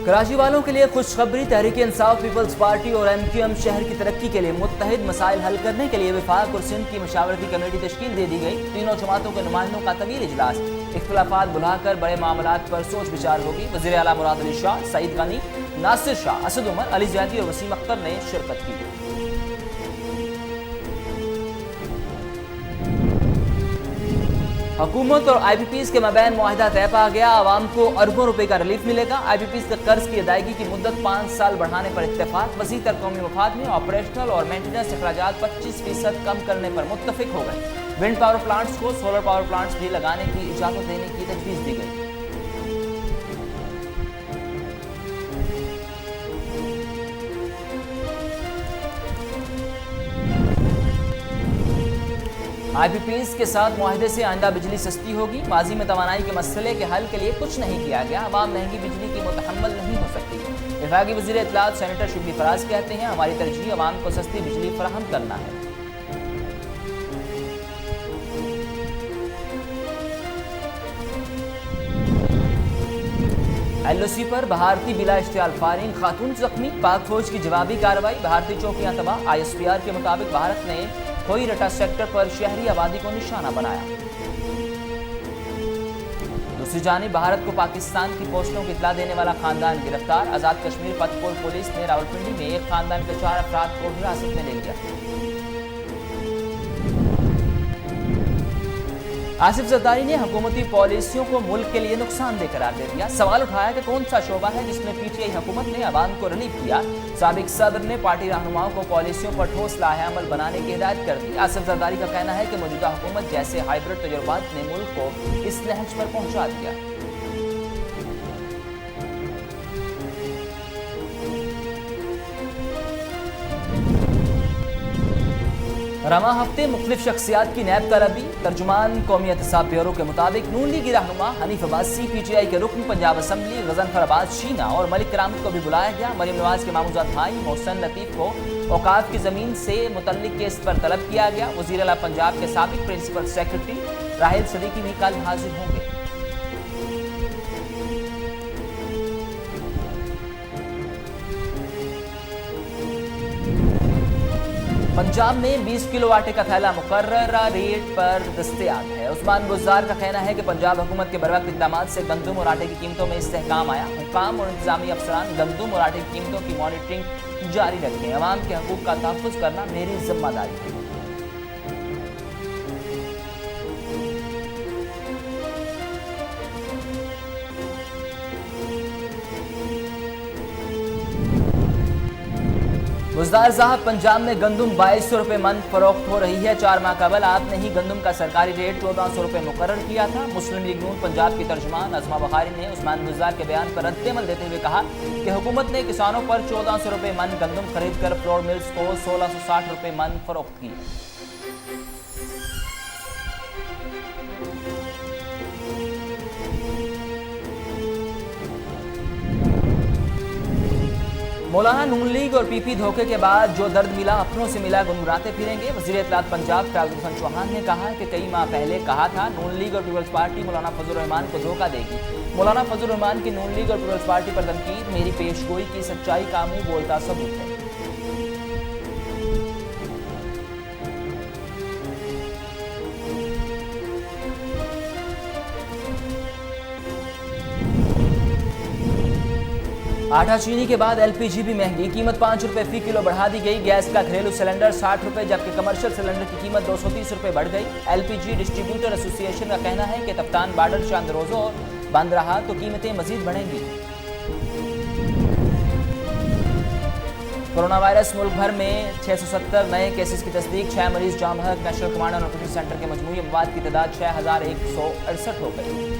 کراچی والوں کے لیے خوشخبری، تحریک انصاف پیپلز پارٹی اور MQM شہر کی ترقی کے لیے متحد مسائل حل کرنے کے لیے وفاق اور سندھ کی مشاورتی کمیٹی تشکیل دے دی گئی۔ تینوں جماعتوں کے نمائندوں کا طویل اجلاس، اختلافات بھلا کر بڑے معاملات پر سوچ بچار ہوگی۔ وزیر اعلیٰ مراد علی شاہ، سعید غنی، ناصر شاہ، اسد عمر، علی زیادی اور وسیم اختر نے شرکت کی۔ حکومت اور IPPs کے مابین معاہدہ طے پا گیا، عوام کو اربوں روپے کا ریلیف ملے گا۔ IPPs کے قرض کی ادائیگی کی مدت 5 سال بڑھانے پر اتفاق، وسیع تر قومی مفاد میں آپریشنل اور مینٹیننس اخراجات 25% کم کرنے پر متفق ہو گئے۔ ونڈ پاور پلانٹس کو سولر پاور پلانٹس بھی لگانے کی اجازت دینے کی تجویز دی گئی۔ IPPs کے ساتھ معاہدے سے آئندہ بجلی سستی ہوگی۔ ماضی میں توانائی کے مسئلے کے حل کے لیے کچھ نہیں کیا گیا، عوام مہنگی بجلی کی متحمل نہیں ہو سکتی۔ وفاقی وزیر اطلاعات سینیٹر شبلی فراز کہتے ہیں، ہماری ترجیح عوام کو سستی بجلی فراہم کرنا ہے۔ LOC پر بھارتی بلا اشتعال فائرنگ، خاتون زخمی، پاک فوج کی جوابی کارروائی، بھارتی چوکیاں تباہ۔ ISPR کے مطابق بھارت نے کوئی رٹا سیکٹر پر شہری آبادی کو نشانہ بنایا۔ دوسری جانب بھارت کو پاکستان کی پوسٹوں کی اطلاع دینے والا خاندان گرفتار۔ آزاد کشمیر فتح پور پولیس نے راولپنڈی میں ایک خاندان کے 4 افراد کو حراست میں لے لیا۔ آصف زرداری نے حکومتی پالیسیوں کو ملک کے لیے نقصان دہ قرار دے دیا۔ سوال اٹھایا کہ کون سا شعبہ ہے جس میں PTI حکومت نے عوام کو ریلیف کیا۔ سابق صدر نے پارٹی رہنماؤں کو پالیسیوں پر ٹھوس لائحہ عمل بنانے کی ہدایت کر دی۔ آصف زرداری کا کہنا ہے کہ موجودہ حکومت جیسے ہائیبرڈ تجربات نے ملک کو اس نہج پر پہنچا دیا۔ رواں ہفتے مختلف شخصیات کی نیب طلبی، ترجمان قومی احتساب بیورو کے مطابق نون لیگی رہنما حنیف عباسی، PTI کے رکن پنجاب اسمبلی غضنفر عباس شینا اور ملک کرامت کو بھی بلایا گیا۔ مریم نواز کے ماموزاد بھائی محسن لطیف کو اوقاف کی زمین سے متعلق کیس پر طلب کیا گیا۔ وزیر اعلیٰ پنجاب کے سابق پرنسپل سیکرٹری راحیل صدیقی بھی کل حاضر ہوں گے۔ پنجاب میں 20 کلو آٹے کا تھیلا مقررہ ریٹ پر دستیاب ہے۔ عثمان بزدار کا کہنا ہے کہ پنجاب حکومت کے بروقت اقدامات سے گندم اور آٹے کی قیمتوں میں استحکام آیا۔ حکام اور انتظامی افسران گندم اور آٹے کی قیمتوں کی مانیٹرنگ جاری رکھیں۔ عوام کے حقوق کا تحفظ کرنا میری ذمہ داری ہے۔ بزدار صاحب، پنجاب میں گندم 2200 روپے من فروخت ہو رہی ہے۔ 4 ماہ قبل آپ نے ہی گندم کا سرکاری ریٹ 1400 روپے مقرر کیا تھا۔ مسلم لیگ نون پنجاب کی ترجمان عظما بخاری نے عثمان بزدار کے بیان پر رد عمل دیتے ہوئے کہا کہ حکومت نے کسانوں پر 1400 روپے من گندم خرید کر فلور ملز کو 1660 روپے من فروخت کی۔ مولانا نون لیگ اور PP دھوکے کے بعد جو درد ملا اپنوں سے ملا گنگناتے پھریں گے۔ وزیر اطلاعات پنجاب فیاض حسن چوہان نے کہا کہ کئی ماہ پہلے کہا تھا نون لیگ اور پیپلز پارٹی مولانا فضل الرحمان کو دھوکہ دے گی۔ مولانا فضل الرحمان کی نون لیگ اور پیپلز پارٹی پر تنقید میری پیش گوئی کی سچائی کا منہ بولتا ثبوت ہے۔ آٹا چینی کے بعد LPG بھی مہنگی، قیمت 5 روپے فی کلو بڑھا دی گئی۔ گیس کا گھریلو سلنڈر 60 روپے جبکہ کمرشل سلنڈر کی قیمت 230 روپے بڑھ گئی۔ LPG ڈسٹریبیوٹر ایسوسی ایشن کا کہنا ہے کہ کپتان بارڈر چند روزوں بند رہا تو قیمتیں مزید بڑھیں گی۔ کورونا وائرس، ملک بھر میں 670 نئے کیسز کی تصدیق، 6 مریض جاں بحق۔ National command and operation centre کے مجموعی اموات کی تعداد 6168 ہو گئی۔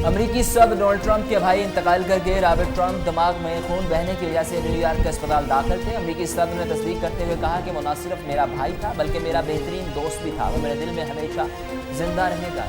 امریکی صدر ڈونلڈ ٹرمپ کے بھائی انتقال کر گئے۔ رابرٹ ٹرمپ دماغ میں خون بہنے کی وجہ سے نیو یارک کے اسپتال داخل تھے۔ امریکی صدر نے تصدیق کرتے ہوئے کہا کہ وہ نہ صرف میرا بھائی تھا بلکہ میرا بہترین دوست بھی تھا، وہ میرے دل میں ہمیشہ زندہ رہے گا۔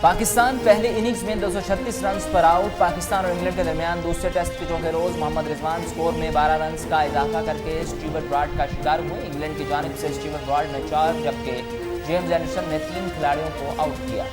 पाकिस्तान पहली इनिंग्स में 236 रन्स पर आउट। पाकिस्तान और इंग्लैंड के दरमियान दूसरे टेस्ट के चौथे रोज मोहम्मद रिजवान स्कोर में 12 रन्स का इजाफा करके स्टीवर्ट ब्रॉड का शिकार हुए। इंग्लैंड की जानिब से स्टीवर्ट ब्रॉड ने 4 जबकि जेम्स एंडरसन ने 3 खिलाड़ियों को आउट किया।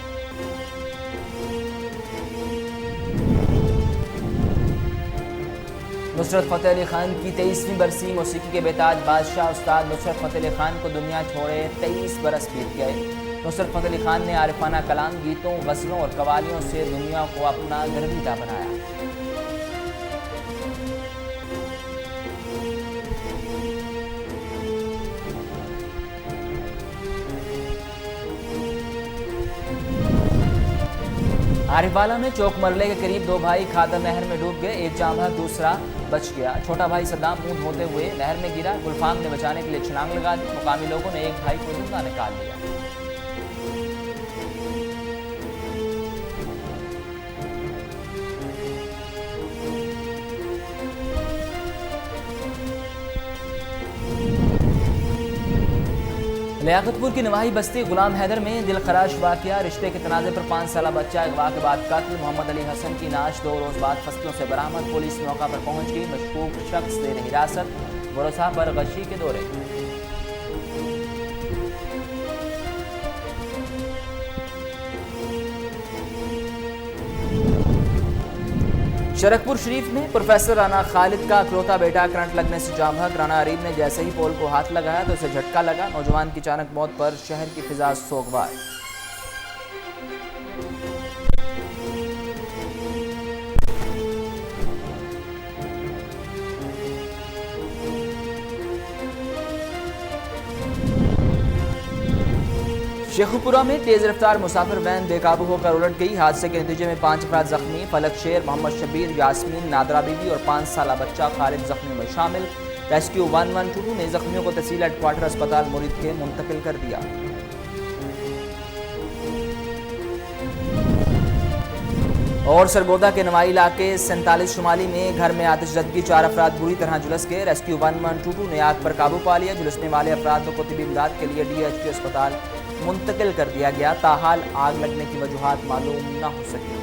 नुसरत फ़तेह अली खान की 23वीं बरसी। मौसीकी के बेताज बादशाह उस्ताद नुसरत फ़तेह अली खान को दुनिया छोड़े 23 बरस बीत गए। नुसरत फ़तेह अली खान ने आरिफाना कलाम, गीतों, गज़लों और कवालियों से दुनिया को अपना गर्विता बनाया। आरिफवाला में चौक मरले के करीब 2 भाई खादर नहर में डूब गए। एक जांभर, दूसरा बच गया। छोटा भाई सद्दाम मुंह धोते हुए नहर में गिरा। गुलफाम ने बचाने के लिए छलांग लगा दी। मुकामी लोगों ने एक भाई को जिंदा निकाल लिया। लियाकतपुर की नवाही बस्ती गुलाम हैदर में दिलखराश वाकया। रिश्ते के तनाज़े पर 5 साला बच्चा अगवा के बाद कत्ल। मोहम्मद अली हसन की नाश 2 रोज बाद फसलों से बरामद। पुलिस मौका पर पहुंच गई। मशकूक शख्स जेर हिरासत। भरोसा पर गशी के दौरे। शरकपुर शरीफ में प्रोफेसर राना खालिद का इकलौता बेटा करंट लगने से जाम बहक। राना अरीब ने जैसे ही पोल को हाथ लगाया तो उसे झटका लगा। नौजवान की अचानक मौत पर शहर की फिजा सोगवार। शेखुपुरा में तेज रफ्तार मुसाफिर वैन बेकाबू होकर उलट गई। हादसे के नतीजे में 5 अफराद जख्मी। फलक शेर, मोहम्मद शबीर, यास्मीन, नादरा बीबी और 5 साला बच्चा खालिद जख्मी में शामिल। रेस्क्यू 112 ने जख्मियों को तहसील हेडक्वार्टर अस्पताल मुरीद के मुंतकिल कर दिया। और सरगोदा के नवाई इलाके 47 शुमाली में घर में आतिशज़दगी, 4 अफराद बुरी तरह झुलस गए। रेस्क्यू 112 ने आग पर काबू पा लिया। झुलसने वाले अफराद को तिबी इमदाद के लिए DHQ अस्पताल मुंतकिल कर दिया गया। ताहाल आग लगने की वजूहात मालूम न हो सकी।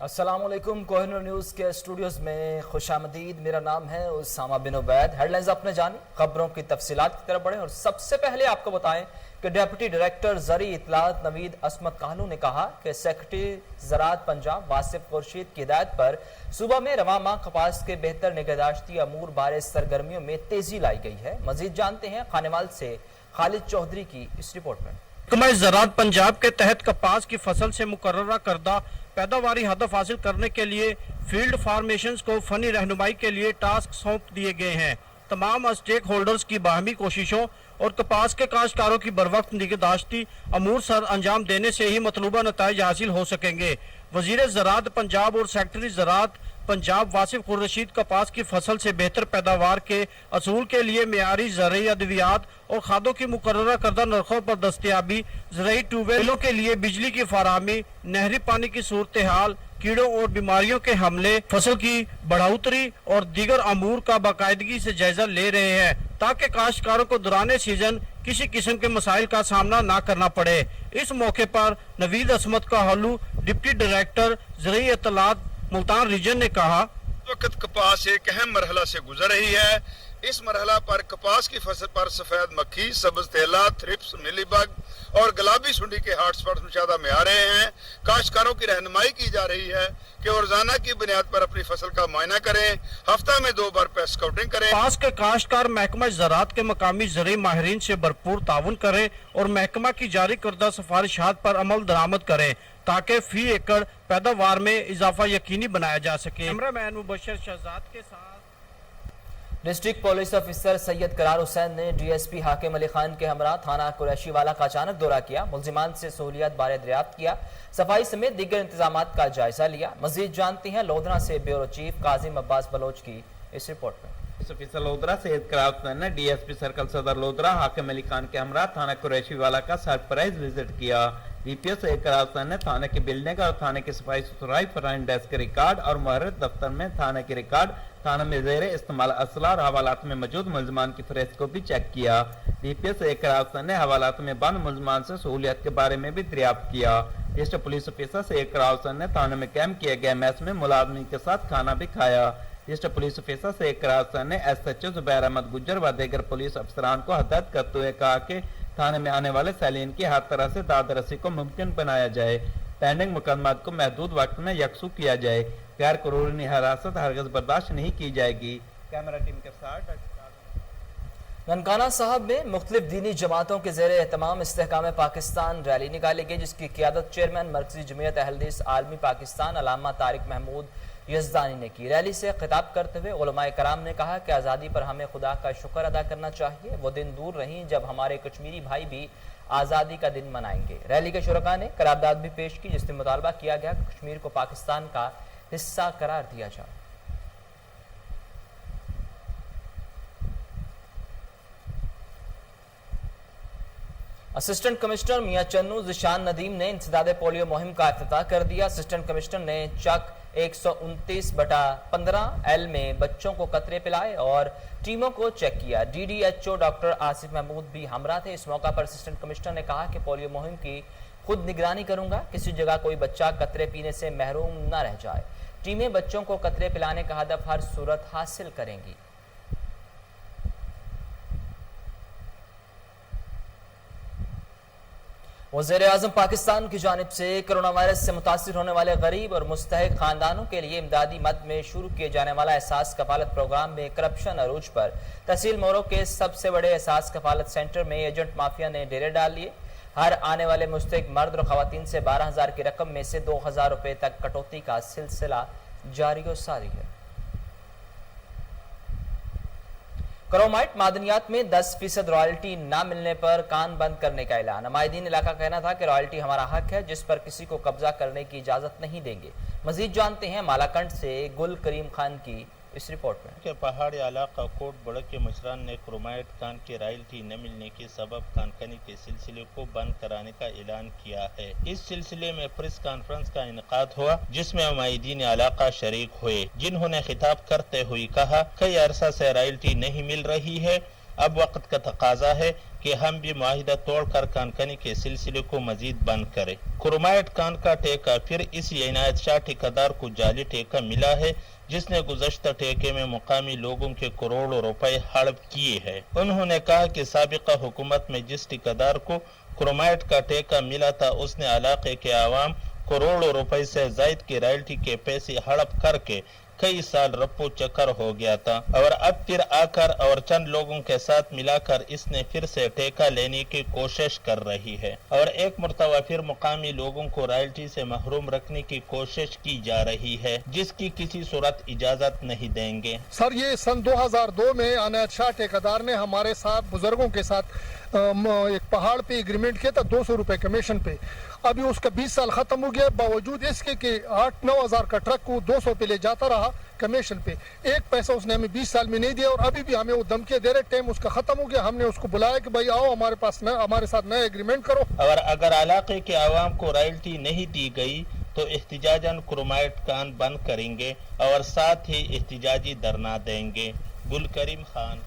अस्सलामुअलैकुम, कोहिनूर न्यूज़ के स्टूडियोज़ में खुशामदीद। मेरा नाम है उसामा बिन उबैद। हेडलाइंस आपने जानी, खबरों की तफसीलात की तरफ बढ़ें और सबसे पहले आपको बताएं कि डिप्टी डायरेक्टर ज़री इत्तलात नवीद असमत काहलू ने कहा कि सेक्रेटरी ज़राअत पंजाब वासिफ खुर्शीद की हिदायत पर सूबा में रवां माह कपास के बेहतर निगहदाश्ती अमूर बारे सरगर्मियों में तेजी लाई गई है। मजीद जानते हैं खानेवाल से खालिद चौधरी की इस रिपोर्ट में। महकमा ज़राअत पंजाब के तहत कपास की फसल से मुकर्ररा करदा पैदावारी हदफ हासिल करने के लिए फील्ड फार्मेशंस को फनी रहनुमाई के लिए टास्क सौंप दिए गए हैं। तमाम स्टेक होल्डर्स की बाहमी कोशिशों और कपास के काश्तकारों की बरवक्त निगहदाश्ती अमूर सर अंजाम देने से ही मतलूबा नताइज हासिल हो सकेंगे। वजीर ज़राअत पंजाब और सेक्रेटरी ज़राअत पंजाब वासिफ खुर्शीद कपास की फसल से बेहतर पैदावार के असूल के लिए मेयारी ज़रई अद्वियात और खादों की मुकर्ररा करदा नरखों पर दस्तयाबी, ज़रई ट्यूबवेलों के लिए बिजली की फराहमी, नहरी पानी की सूरत हाल, कीड़ों और बीमारियों के हमले, फसल की बढ़ोतरी और दीगर अमूर का बाकायदगी से जायजा ले रहे हैं ताकि काश्तकारों को दौरान सीजन किसी किस्म के मसाइल का सामना ना करना पड़े। इस मौके पर नवीद असमत काहलू, डिप्टी डायरेक्टर ज़रई इत्तलात मुल्तान रीजन ने कहा, वक्त कपास एक अहम मरहला से गुजर रही है। इस मरहला पर कपास की फसल पर सफेद मक्खी, सब्ज तेला, थ्रिप्स, मिलीबग और गुलाबी सुंडी के हॉटस्पॉट मुशाहदा में आ रहे हैं। काश्तकारों की रहनुमाई की जा रही है कि वो रोजाना की बुनियाद पर अपनी फसल का मुआयना करें, हफ्ता में 2 बार पेस्ट स्काउटिंग करें। कपास के काश्तकार महकमा ज़राअत के मकामी ज़रई माहिरीन से भरपूर ताउन करें और महकमा की जारी करदा सिफारिशात पर अमल दरामद करें ताकि फी एकड़ पैदावार में इजाफा यकीनी बनाया जा सके। कैमरामैन मुबशर शहजाद के साथ। डिस्ट्रिक्ट पुलिस ऑफिसर सैयद करार हुसैन ने DSP हाकिम अली खान के हमरा थाना कुरैशी वाला का अचानक दौरा किया। मुल्जिमान से सहूलियत बारे दरियाफ्त किया। सफाई समेत दीगर इंतजामात का जायजा लिया। मजीद जानती हैं लोधरा से ब्यूरो चीफ काजिम अब्बास बलोच की इस रिपोर्ट में। ऑफिसर लोधरा सैयद करार हुसैन ने डीएसपी सर्कल सदर लोधरा हाकिम अली खान के हमरा थाना कुरैशी वाला का सरप्राइज विजिट किया। डीपीएस सैयद करार हुसैन ने थाने की बिल्डिंग और थाने की सफाई सुथराई, फ्रंट डेस्क रिकॉर्ड और मुहर्रिर दफ्तर में थाने की रिकॉर्ड, थाना में जेर इस्तेमाल असला और हवालात में मौजूद मुलजमान की फहरिस्त को भी चेक किया। डीपीएस सैयद करार हुसैन ने हवालात में बंद मुलजमान से सहूलियत के बारे में भी दरियाफ्त किया। वरिष्ठ पुलिस ऑफिसर सैयद करार हुसैन ने थाने में कैंप किए गए मैस में मुलाजमीन के साथ खाना भी खाया। वरिष्ठ पुलिस ऑफिसर सैयद करार हुसैन ने एसएचओ जुबैर अहमद गुज्जर व दीगर पुलिस अफसरान को हदायत करते हुए कहा कि थाने में आने वाले सैलीन की हर तरह से दाद रसी को मुमकिन बनाया जाए, पेंडिंग मुकदमात को महदूद वक्त में यकसू किया जाए, गैर कानूनी हिरासत हरगिज बर्दाश्त नहीं की जाएगी। कैमरा टीम के साथ ननकाना साहब में मुख्तलिफ दीनी जमातों के ज़ेर एहतमाम इस्तेहकाम पाकिस्तान रैली निकाली गई, जिसकी क़ियादत चेयरमैन मरकज़ी जमीयत अहल हदीस आलमी पाकिस्तान अल्लामा तारिक महमूद यज़दानी ने की। रैली से खिताब करते हुए उलमाए कराम ने कहा कि आज़ादी पर हमें खुदा का शुक्र अदा करना चाहिए। वो दिन दूर नहीं जब हमारे कश्मीरी भाई भी आज़ादी का दिन मनाएंगे। रैली के शुरका ने करारदाद भी पेश की, जिसमें मुतालबा किया गया कि कश्मीर को पाकिस्तान का हिस्सा करार दिया जाए। असिस्टेंट कमिश्नर मियां चन्नू ज़िशान नदीम ने इंसदाद पोलियो मुहिम का इफ्तिताह कर दिया। असिस्टेंट कमिश्नर ने चक 129/15L में बच्चों को कतरे पिलाए और टीमों को चेक किया। DDHO डॉक्टर आसिफ महमूद भी हमरा थे। इस मौका पर असिस्टेंट कमिश्नर ने कहा कि पोलियो मुहिम की खुद निगरानी करूंगा, किसी जगह कोई बच्चा कतरे पीने से महरूम न रह जाए। टीमें बच्चों को कतरे पिलाने का हदफ हर सूरत हासिल करेंगी। वज़ीर-ए-आज़म पाकिस्तान की जानिब से कोरोना वायरस से मुतासिर होने वाले गरीब और मुस्तहिक खानदानों के लिए इमदादी मद में शुरू किए जाने वाला एहसास कफालत प्रोग्राम में करप्शन अरूज पर तहसील मोरो के सबसे बड़े एहसास कफालत सेंटर में एजेंट माफिया ने डेरे डाल लिए। हर आने वाले मुस्तहिक मर्द और खवातीन से 12,000 की रकम में से 2,000 रुपए तक कटौती का सिलसिला जारी और सारी है। क्रोमाइट मादनियात में 10% रॉयल्टी न मिलने पर कान बंद करने का ऐलान। नुमाइंदीन इलाका कहना था कि रॉयल्टी हमारा हक है, जिस पर किसी को कब्जा करने की इजाजत नहीं देंगे। मजीद जानते हैं मालाकंड से गुल करीम खान की इस रिपोर्ट में। के पहाड़ी इलाका कोट बड़क के मुशरान ने क्रोमाइट कान की रॉयल्टी न मिलने के सबब कानकनी के सिलसिले को बंद कराने का ऐलान किया है। इस सिलसिले में प्रेस कॉन्फ्रेंस का इनेकाद हुआ, जिसमें नुमाइंदीन इलाका शरीक हुए, जिन्होंने खिताब करते हुए कहा कई अरसा से रॉयल्टी नहीं मिल रही है, अब वक्त का तकाजा है कि हम भी माहिदा तोड़कर कानकनी के सिलसिले को मजीद बंद करें। क्रोमाइट कान का ठेका फिर इस इनायत शाह ठेकेदार को जाली ठेका मिला है, जिसने गुज़श्ता ठेके में मुकामी लोगों के करोड़ों रुपए हड़प किए हैं। उन्होंने कहा कि साबिका हुकूमत में जिस ठेकेदार को क्रोमाइट का ठेका मिला था, उसने इलाके के आवाम करोड़ों रुपए से जायद की रॉयल्टी के पैसे हड़प करके कई साल रप्पो चक्कर हो गया था और अब फिर आकर और चंद लोगों के साथ मिलाकर इसने फिर से ठेका लेने की कोशिश कर रही है और एक मरतबा फिर मुकामी लोगों को रॉयल्टी से महरूम रखने की कोशिश की जा रही है, जिसकी किसी सूरत इजाजत नहीं देंगे। सर, ये सन 2002 में अनायत शाह ठेकेदार ने हमारे साथ बुजुर्गों के साथ एक पहाड़ पे एग्रीमेंट किया था 200 रुपए कमीशन पे। अभी उसका 20 साल खत्म हो गया, बावजूद इसके कि 8-9 हजार का ट्रक को 200 पे ले जाता रहा कमीशन पे। एक पैसा उसने हमें 20 साल में नहीं दिया और अभी भी हमें वो धमकियां दे रहे। टाइम उसका खत्म हो गया, हमने उसको बुलाया कि भाई आओ हमारे पास हमारे साथ नया एग्रीमेंट करो। और अगर इलाके के आवाम को रॉयल्टी नहीं दी गई तो एहतिजाजन क्रोमाइट कान बंद करेंगे और साथ ही एहतिजाजी धरना देंगे। गुल करीम खान।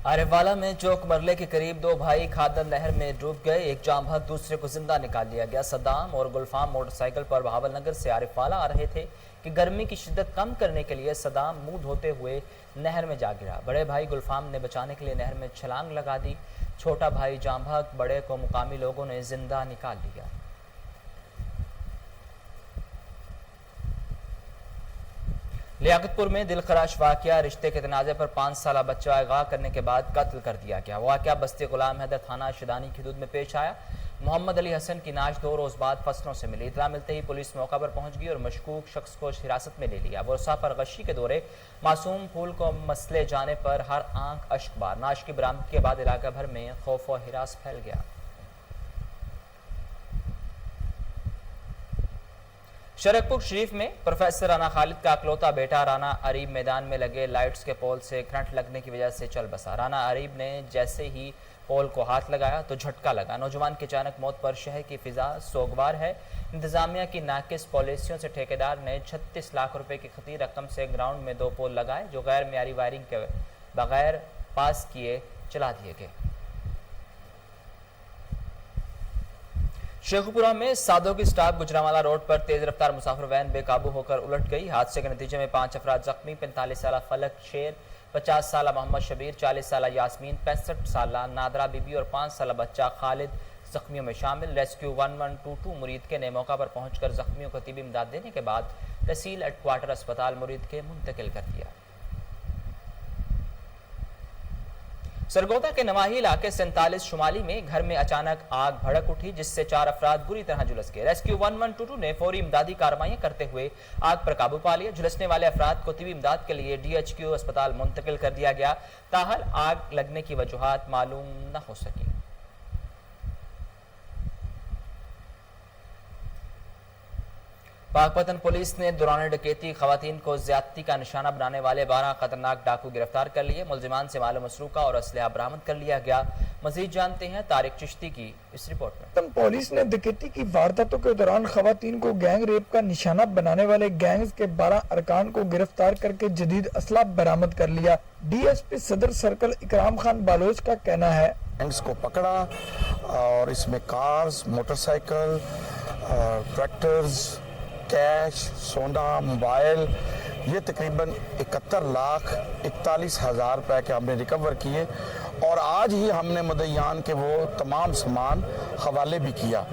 आरिफवाला में चौक मरले के करीब 2 भाई खादर नहर में डूब गए। एक जाँ बहक दूसरे को जिंदा निकाल लिया गया। सद्दाम और गुलफाम मोटरसाइकिल पर बहावल नगर से आरिफवाला आ रहे थे कि गर्मी की शिद्दत कम करने के लिए सद्दाम मुंह धोते हुए नहर में जा गिरा। बड़े भाई गुलफाम ने बचाने के लिए नहर में छलांग लगा दी। छोटा भाई जाँ बहक बड़े को मुकामी लोगों ने जिंदा निकाल लिया। लियाकतपुर में दिलखराश वाकया, रिश्ते के तनाज़े पर 5 साला बच्चा अगवा करने के बाद कत्ल कर दिया गया। वाकया बस्ती गुलाम हैदर थाना शिदानी की हदूद में पेश आया। मोहम्मद अली हसन की नाश 2 रोज बाद फसलों से मिली। इतला मिलते ही पुलिस मौका पर पहुंच गई और मशकूक शख्स को हिरासत में ले लिया। वर्षा पर गशी के दौरे मासूम फूल को मसले जाने पर हर आंख अश्कबार। नाश की बरामदगी के बाद इलाका भर में खौफ व हिरास फैल गया। शरकपुर शरीफ में प्रोफेसर राना खालिद का अकलौता बेटा राना अरीब मैदान में लगे लाइट्स के पोल से करंट लगने की वजह से चल बसा। राना अरीब ने जैसे ही पोल को हाथ लगाया तो झटका लगा। नौजवान की अचानक मौत पर शहर की फिजा सोगवार है। इंतजामिया की नाकिस पॉलिसियों से ठेकेदार ने 36 लाख रुपए की खती रकम से ग्राउंड में 2 पोल लगाए जो गैर मियारी वायरिंग के बगैर पास किए चला दिए गए। शेखुपुरा में साधो की स्टाफ गुजरावाला रोड पर तेज रफ्तार मुसाफिर वैन बेकाबू होकर उलट गई। हादसे के नतीजे में 5 अफराद जख्मी। 45 साल फलक शेर, 50 साल मोहम्मद शबीर, 40 साल यास्मीन, 65 साल नादरा बीबी और 5 साल बच्चा खालिद जख्मियों में शामिल। रेस्क्यू 1122 मुरीद के ने मौका पर पहुंचकर जख्मियों को तिबी इमदाद देने के बाद तहसील हेडक्वार्टर अस्पताल मुरीद के मुंतकिल कर दिया। सरगोदा के नवाही इलाके 47 शुमाली में घर में अचानक आग भड़क उठी जिससे 4 अफराद बुरी तरह झुलस गए। रेस्क्यू 1122 ने फौरी इमदादी कार्रवाई करते हुए आग पर काबू पा लिया। झुलसने वाले अफराद को तिबी इमदाद के लिए DHQ अस्पताल मुंतकिल कर दिया गया। ताहल आग लगने की वजूहात मालूम न हो सकी। पाकपतन पुलिस ने दौरान डकैती खवातीन को ज्यादती का निशाना बनाने वाले 12 खतरनाक डाकू गिरफ्तार कर लिए। मुलजिमान से माल मसरूका और असलहा बरामद कर लिया गया। मजीद जानते हैं तारिक चिश्ती की इस रिपोर्ट में। पुलिस ने डकैती की वारदातों के दौरान खवातीन को गैंग रेप का निशाना बनाने वाले गैंग्स के 12 अरकान को गिरफ्तार करके जदीद असला बरामद कर लिया। DSP सदर सर्कल इकराम खान बालोच का कहना है, गैंग्स को पकड़ा और इसमें कार्स, मोटरसाइकिल, ट्रैक्टर्स, कैश, सोना, मोबाइल, ये तकरीबन 71,41,000 रुपए के हमने रिकवर किए और आज ही हमने मुद्दईयान के वो तमाम सामान हवाले भी किया।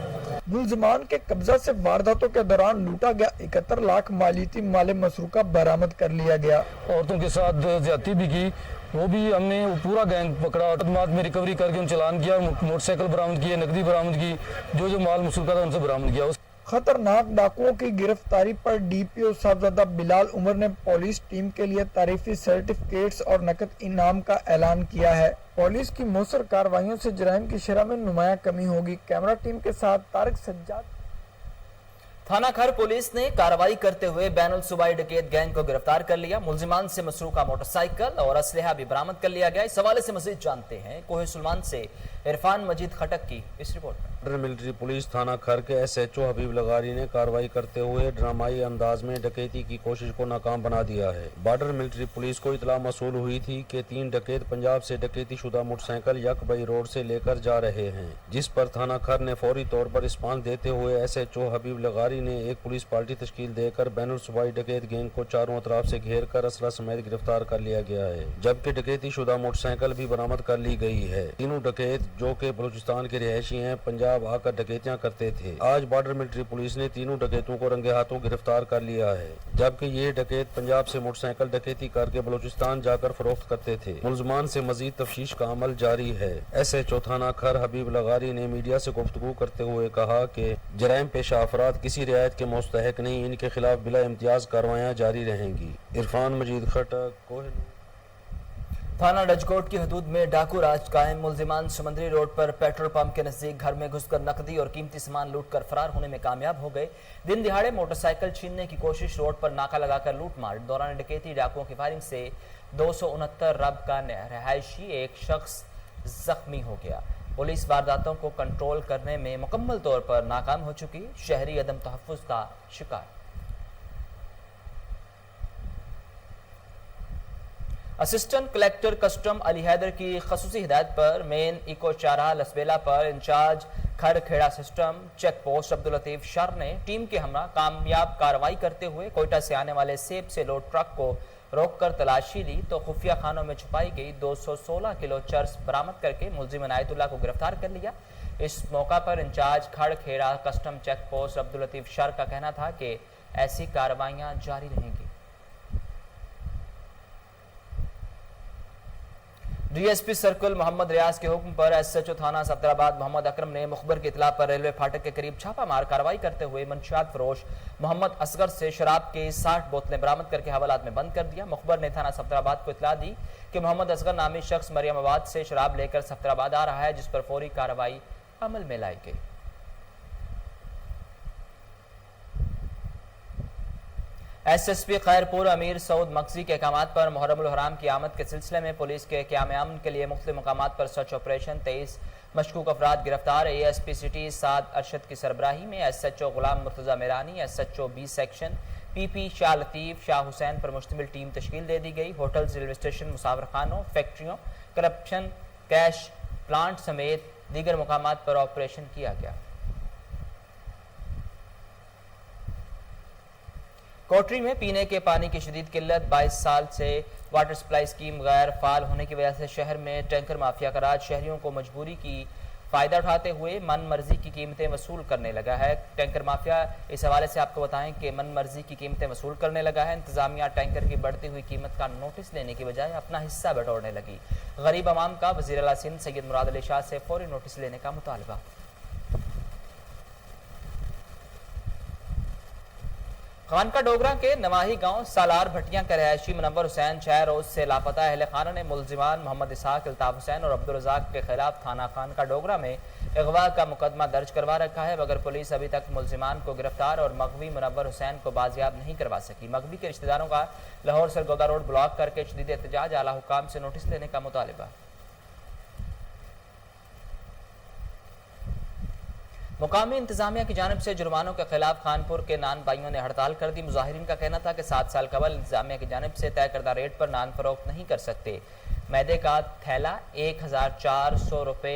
मुलजिमान के कब्जा से वारदातों के दौरान लूटा गया 71 लाख मालियती माल मसरूका बरामद कर लिया गया। औरतों के साथ ज्यादती भी की, वो भी हमने पूरा गैंग पकड़ा। बाद में रिकवरी करके उन चलान किया, मोटरसाइकिल बरामद किए, नकदी बरामद की, जो माल मसरूका था उनसे बरामद किया। खतरनाक डाकुओं की गिरफ्तारी पर DPO साहबजादा बिलाल उमर ने पुलिस टीम के लिए तारीफी सर्टिफिकेट्स और नकद इनाम का ऐलान किया है। पुलिस की मौसर कार्रवाइयों से जराइम की शरह में नुमाया कमी होगी। कैमरा टीम के साथ तारिक सज्जाद। थाना खर पुलिस ने कार्रवाई करते हुए बैनुल सूबाई डकैत गैंग को गिरफ्तार कर लिया। मुलजिमान से मसरूका मोटरसाइकिल और असलहा भी बरामद कर लिया गया। इस हवाले से मजीद जानते हैं कोहे सुलेमान से इरफान मजीद खटक की इस रिपोर्ट में। बॉर्डर मिलिट्री पुलिस थाना खर के SHO हबीब लगारी ने कार्रवाई करते हुए ड्रामाई अंदाज में डकैती की कोशिश को नाकाम बना दिया है। बॉर्डर मिलिट्री पुलिस को इतला मसूल हुई थी कि 3 डकैत पंजाब से डकैती शुदा मोटरसाइकिल यकबई रोड से लेकर जा रहे हैं, जिस पर थाना खर ने फौरी तौर पर रिस्पांस देते हुए SHO हबीब लगारी ने एक पुलिस पार्टी तश्कील देकर बैनुल सूबाई डकैत गैंग को चारों अतराफ से घेर कर असला समेत गिरफ्तार कर लिया गया है, जबकि डकैती शुदा मोटरसाइकिल भी बरामद कर ली गई है। तीनों डकैत जो के बलूचिस्तान के रिहायशी हैं पंजाब आकर डकैतियां करते थे। आज बॉर्डर मिलिट्री पुलिस ने तीनों डकैतों को रंगे हाथों गिरफ्तार कर लिया है, जबकि ये डकैत पंजाब से मोटरसाइकिल डकैती करके बलूचिस्तान जाकर फरोख्त करते थे। मुलजमान से मजीद तफ्तीश का अमल जारी है। SHO थाना खर हबीब लगारी ने मीडिया से गुफ्तगू करते हुए कहा कि जराइम पेशा अफराद किसी रियायत के मुस्तहक नहीं, इनके खिलाफ बिला इम्तियाज कार्रवाइयां जारी रहेंगी। इरफान मजीद खटक, कोहिनूर। थाना डजकोट की हदूद में डाकू राज कायम। मुलजिमान समंदरी रोड पर पेट्रोल पंप के नजदीक घर में घुसकर नकदी और कीमती सामान लूटकर फरार होने में कामयाब हो गए। दिन दिहाड़े मोटरसाइकिल छीनने की कोशिश, रोड पर नाका लगाकर लूटमार। दौरान डकैती डाकुओं की फायरिंग से 269 रब का रहायशी एक शख्स जख्मी हो गया। पुलिस वारदातों को कंट्रोल करने में मुकम्मल तौर पर नाकाम हो चुकी, शहरी अदम तहफ्फुज का शिकार। Assistant collector custom Ali Haider की खसूसी हिदायत पर मेन इको चारा लसबेला पर इंचार्ज खर खेड़ा system check post Abdul Latif Shar ने टीम के हमरा कामयाब कार्रवाई करते हुए कोयटा से आने वाले सेब से लोड ट्रक को रोककर तलाशी ली तो खुफिया खानों में छुपाई गई 216 किलो चर्स बरामद करके मुलजिम इनायतुल्लाह को गिरफ्तार कर लिया। इस मौका पर इंचार्ज खड़ खेड़ा custom check post Abdul Latif Shar का कहना था कि ऐसी कार्रवाइयां जारी रहेंगी। DSP सर्कल मोहम्मद रियाज के हुक्म पर SHO थाना सफदराबाद मोहम्मद अकरम ने मुखबर की इतला पर रेलवे फाटक के करीब छापामार कार्रवाई करते हुए मंशियात फरोश मोहम्मद असगर से शराब के 60 बोतलें बरामद करके हवालात में बंद कर दिया। मुखबर ने थाना सफदराबाद को इतला दी कि मोहम्मद असगर नामी शख्स मरियमाबाद से शराब लेकर सफदराबाद आ रहा है, जिस पर फौरी कार्रवाई अमल में लाई गई। SSP خیرپور امیر سعود مقصی کے احکامات پر محرم الحرام کی آمد کے سلسلے میں پولیس کے قیام امن کے لیے مختلف مقامات پر سرچ آپریشن 23 مشکوک افراد گرفتار ASP سٹی سعد ارشد کی سربراہی میں SHO Ghulam Murtaza Mirani SHO B section PP شاہ لطیف شاہ حسین پر مشتمل ٹیم تشکیل دے دی گئی. ہوٹلز، ریلوے اسٹیشن، مسافر خانوں، فیکٹریوں، کرپشن کیش پلانٹ سمیت دیگر مقامات پر آپریشن کیا گیا. کوٹری میں پینے کے پانی کی شدید قلت، 22 سال سے واٹر سپلائی اسکیم غیر فعال ہونے کی وجہ سے شہر میں ٹینکر مافیا کا راج شہریوں کو مجبوری کی فائدہ اٹھاتے ہوئے من مرضی کی قیمتیں وصول کرنے لگا ہے. ٹینکر مافیا اس حوالے سے آپ کو بتائیں کہ من مرضی کی قیمتیں وصول کرنے لگا ہے. انتظامیہ ٹینکر کی بڑھتی ہوئی قیمت کا نوٹس لینے کی بجائے اپنا حصہ بٹورنے لگی. غریب عوام کا وزیر اعلیٰ سندھ سید مراد علی شاہ سے فوری نوٹس لینے کا مطالبہ. خانقاہ ڈوگرہ کے نواحی گاؤں سالار بھٹیاں کے رہائشی منور حسین 6 روز سے لاپتہ. اہل خانہ نے ملزمان محمد اسحاق، الطاف حسین اور عبدالرزاق کے خلاف تھانہ خانقاہ ڈوگرہ میں اغوا کا مقدمہ درج کروا رکھا ہے، مگر پولیس ابھی تک ملزمان کو گرفتار اور مغوی منور حسین کو بازیاب نہیں کروا سکی. مغوی کے رشتہ داروں کا لاہور سرگودا روڈ بلاک کر کے شدید احتجاج، اعلیٰ حکام سے نوٹس لینے کا مطالبہ. مقامی انتظامیہ کی جانب سے جرمانوں کے خلاف خانپور کے نان بائیوں نے ہڑتال کر دی. مظاہرین کا کہنا تھا کہ 7 سال قبل انتظامیہ کی جانب سے طے کردہ ریٹ پر نان فروخت نہیں کر سکتے. میدے کا تھیلا 1400 روپے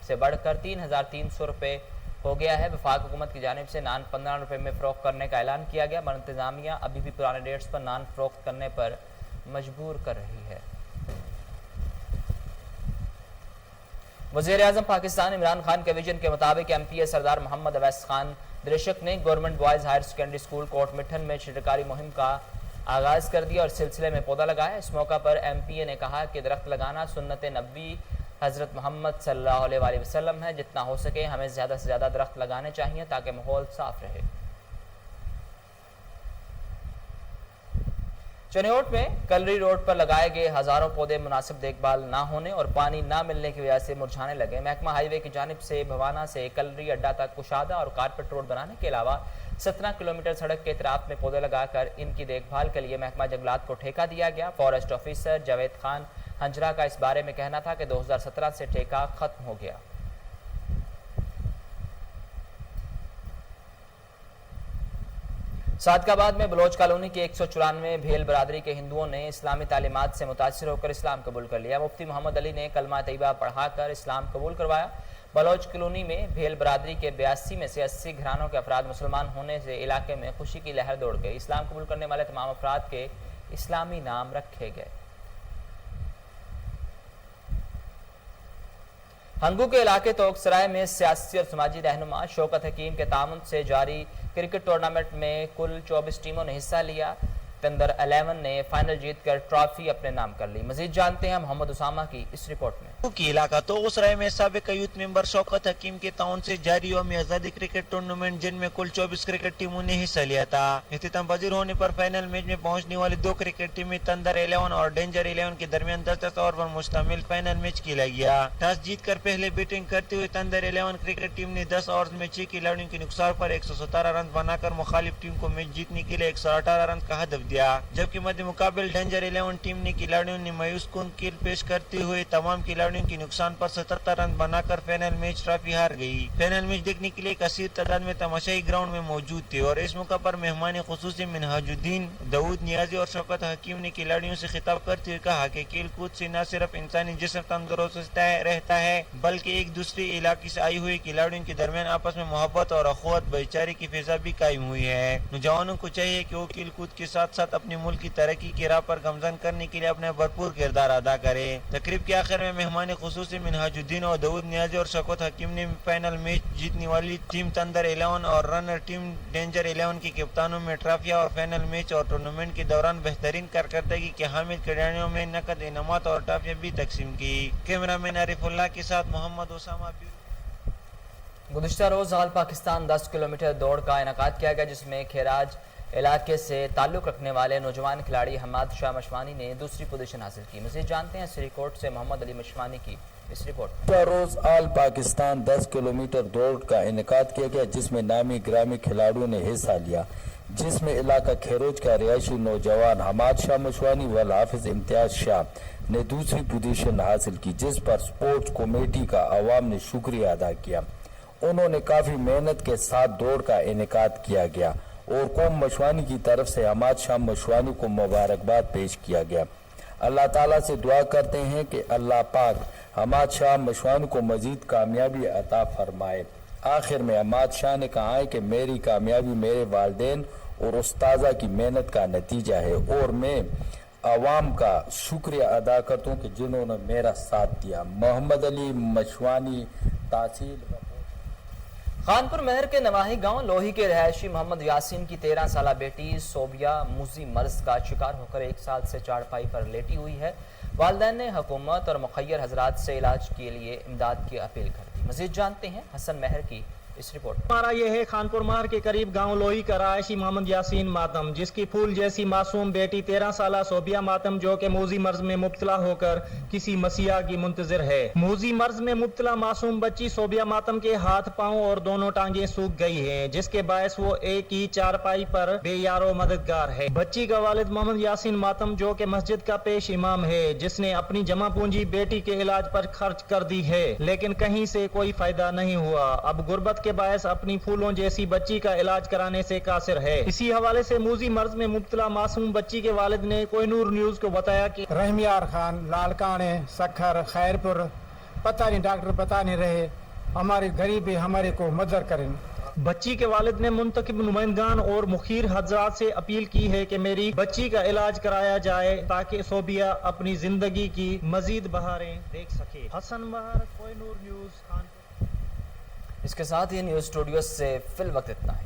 سے بڑھ کر 3300 روپے ہو گیا ہے. وفاق حکومت کی جانب سے نان 15 روپے میں فروخت کرنے کا اعلان کیا گیا، مگر انتظامیہ ابھی بھی پرانے ریٹس پر نان فروخت کرنے پر مجبور کر رہی ہے. وزیر اعظم پاکستان عمران خان کے ویژن کے مطابق MPA سردار محمد اویس خان درشک نے government boys higher secondary school Kot Mithan میں شجرکاری مہم کا آغاز کر دیا اور سلسلے میں پودا لگایا. اس موقع پر MPA نے کہا کہ درخت لگانا سنت نبوی حضرت محمد صلی اللہ علیہ وسلم ہے. جتنا ہو سکے ہمیں زیادہ سے زیادہ درخت لگانے چاہیے تاکہ ماحول صاف رہے. چنیوٹ میں کلری روڈ پر لگائے گئے ہزاروں پودے مناسب دیکھ بھال نہ ہونے اور پانی نہ ملنے کی وجہ سے مرجھانے لگے. محکمہ ہائی وے کی جانب سے بھوانا سے کلری اڈا تک کشادہ اور کارپیٹ روڈ بنانے کے علاوہ 17 کلومیٹر سڑک کے اطراف میں پودے لگا کر ان کی دیکھ بھال کے لیے محکمہ جنگلات کو ٹھیکہ دیا گیا. فارسٹ آفیسر جاوید خان ہنجرا کا اس بارے میں کہنا تھا کہ 2017 سے ٹھیکہ ختم ہو گیا. صادق آباد میں بلوچ کالونی کے 194 بھیل برادری کے ہندوؤں نے اسلامی تعلیمات سے متاثر ہو کر اسلام قبول کر لیا. مفتی محمد علی نے کلمہ طیبہ پڑھا کر اسلام قبول کروایا. بلوچ کالونی میں بھیل برادری کے 82 میں سے 80 گھرانوں کے افراد مسلمان ہونے سے علاقے میں خوشی کی لہر دوڑ گئی. اسلام قبول کرنے والے تمام افراد کے اسلامی نام رکھے گئے. ہنگو کے علاقے توک سرائے میں سیاسی اور سماجی رہنما شوکت حکیم کے تعاون سے جاری کرکٹ ٹورنامنٹ میں کل 24 ٹیموں نے حصہ لیا. تندر 11 نے فائنل جیت کر ٹرافی اپنے نام کر لی. مزید جانتے ہیں محمد اسامہ کی اس رپورٹ میں. کی علاقہ تو اسرائے میں سابق یوتھ ممبر شوکت حکیم کے تعاون سے جاری یوم آزادی کرکٹ ٹورنامنٹ جن میں کل 24 کرکٹ ٹیموں نے حصہ لیا تھا. اختتام پذیر ہونے پر فائنل میچ میں پہنچنے والی 2 کرکٹ ٹیمیں تندر 11 اور ڈینجر 11 کے درمیان 10 اوور پر مشتمل فائنل میچ کھیلا گیا. ٹاس جیت کر پہلے بیٹنگ کرتے ہوئے تندر 11 کرکٹ ٹیم نے 10 اوور میں 6 کھلاڑیوں کے نقصان پر 117 رن بنا کر مخالف ٹیم کو میچ جیتنے کے لیے 118 رن کا ہدف دیا. جبکہ مد مقابل ڈینجر 11 ٹیم نے کھلاڑیوں نے مایوس کن کھیل پیش کرتے ہوئے تمام کھلاڑیوں کے نقصان پر 77 رن بنا کر فائنل میچ ٹرافی ہار گئی. فائنل میچ دیکھنے کے لیے کثیر تعداد میں تماشائی گراؤنڈ میں موجود تھے اور اس موقع پر مہمان خصوصی منہاج الدین داؤد نیازی اور شوکت حکیم نے کھلاڑیوں سے خطاب کرتے ہوئے کہا کہ کھیل کود سے نہ صرف انسانی جسم تندرست رہتا ہے بلکہ ایک دوسرے علاقے سے آئی ہوئی کھلاڑیوں کے درمیان آپس میں محبت اور اخوت بھائی چارے کی فضا بھی قائم ہوئی ہے. نوجوانوں کو چاہیے کہ وہ کھیل کود کے ساتھ ساتھ اپنے ملک کی ترقی کی راہ پر گامزن کرنے کے لیے اپنا بھرپور کردار ادا کرے. تقریب کے آخر میں مہمان خصوصی منہاج الدین اور داؤد نیازی اور شوکت حکیم نے فائنل میچ جیتنے والی ٹیم تندر 11 اور رنر ٹیم ڈینجر 11 کے کپتانوں میں ٹرافیاں اور فائنل میچ اور ٹورنامنٹ کے دوران بہترین کارکردگی کے حامل کھلاڑیوں میں نقد انعامات اور ٹرافیاں بھی تقسیم کی. کیمرہ مین عارف اللہ کے ساتھ محمد اسامہ. گزشتہ روز آل پاکستان 10 کلومیٹر دوڑ کا انعقاد کیا گیا جس میں کھیراج علاقے سے تعلق رکھنے والے نوجوان کھلاڑی حماد شاہ مشوانی نے دوسری پوزیشن حاصل کی. مزید جانتے ہیں سری کوٹ سے محمد علی مشوانی کی اس رپورٹ. روز آل پاکستان 10 کلومیٹر دوڑ کا انعقاد کیا گیا جس میں نامی گرامی کھلاڑیوں نے حصہ لیا. जिस में इलाका खेरोज का रिहायशी नौजवान हमाद शाह मशवानी व हाफिज इम्तियाज शाह ने दूसरी पोजीशन हासिल की, जिस पर स्पोर्ट्स कमेटी का अवाम ने शुक्रिया अदा किया। उन्होंने काफ़ी मेहनत के साथ दौड़ का इनेकाद किया गया और कौम मशवानी की तरफ से हमाद शाह मशवानी को मुबारकबाद पेश किया गया। अल्लाह ताला से दुआ करते हैं कि अल्लाह पाक हमाद शाह मशवानी को मजीद कामयाबी अता फरमाए। आखिर में हमाद शाह ने कहा है कि मेरी कामयाबी मेरे वालिदैन और उस्ताजा की मेहनत का नतीजा है और मैं अवाम का शुक्रिया अदा करता हूँ कि जिन्होंने मेरा साथ दिया। मोहम्मद अली मशवानी तहसील खानपुर महर के नवाही गांव लोही के रहायशी मोहम्मद यासीन की 13 साला बेटी सोबिया मूजी मर्ज का शिकार होकर 1 साल से चारपाई पर लेटी हुई है। वालिदैन ने हुकूमत और मुखय्यर हजरात से इलाज के लिए इमदाद की अपील कर दी। मजीद जानते हैं हसन महर की इस रिपोर्ट। हमारा ये है खानपुर महर के करीब गांव लोही का रहायशी मोहम्मद यासीन मातम, जिसकी फूल जैसी मासूम बेटी 13 साला सोबिया मातम जो कि मूजी मर्ज में मुब्तला होकर किसी मसीहा की मुंतजिर है। मूजी मर्ज में मुब्तला मासूम बच्ची सोबिया मातम के हाथ पांव और दोनों टांगे सूख गई हैं, जिसके बायस वो एक ही चारपाई पर बेयारो मददगार है। बच्ची का वालिद मोहम्मद यासीन मातम जो कि मस्जिद का पेश इमाम है, जिसने अपनी जमा पूंजी बेटी के इलाज पर खर्च कर दी है, लेकिन कहीं से कोई फायदा नहीं हुआ। अब गुर्बत के बायस अपनी फूलों जैसी बच्ची का इलाज कराने से कासिर है। इसी हवाले से मूजी मर्ज में मुब्तला मासूम बच्ची के वालिद ने कोहिनूर न्यूज को बताया कि रहमियार खान, लालकाने, सखर, खैरपुर, पता नहीं डॉक्टर बता नहीं रहे, हमारे गरीब हमारे को मदद करें। बच्ची के वालिद ने मुंतखब नुमाइंदगान और मुखीर हजरात से अपील की है कि मेरी बच्ची का इलाज कराया जाए ताकि सोबिया अपनी जिंदगी की मजीद बहारें देख सके। हसन महर, कोहिनूर न्यूज, खानपुर। इसके साथ ही न्यूज़ स्टूडियो से फिल वक्त इतना है।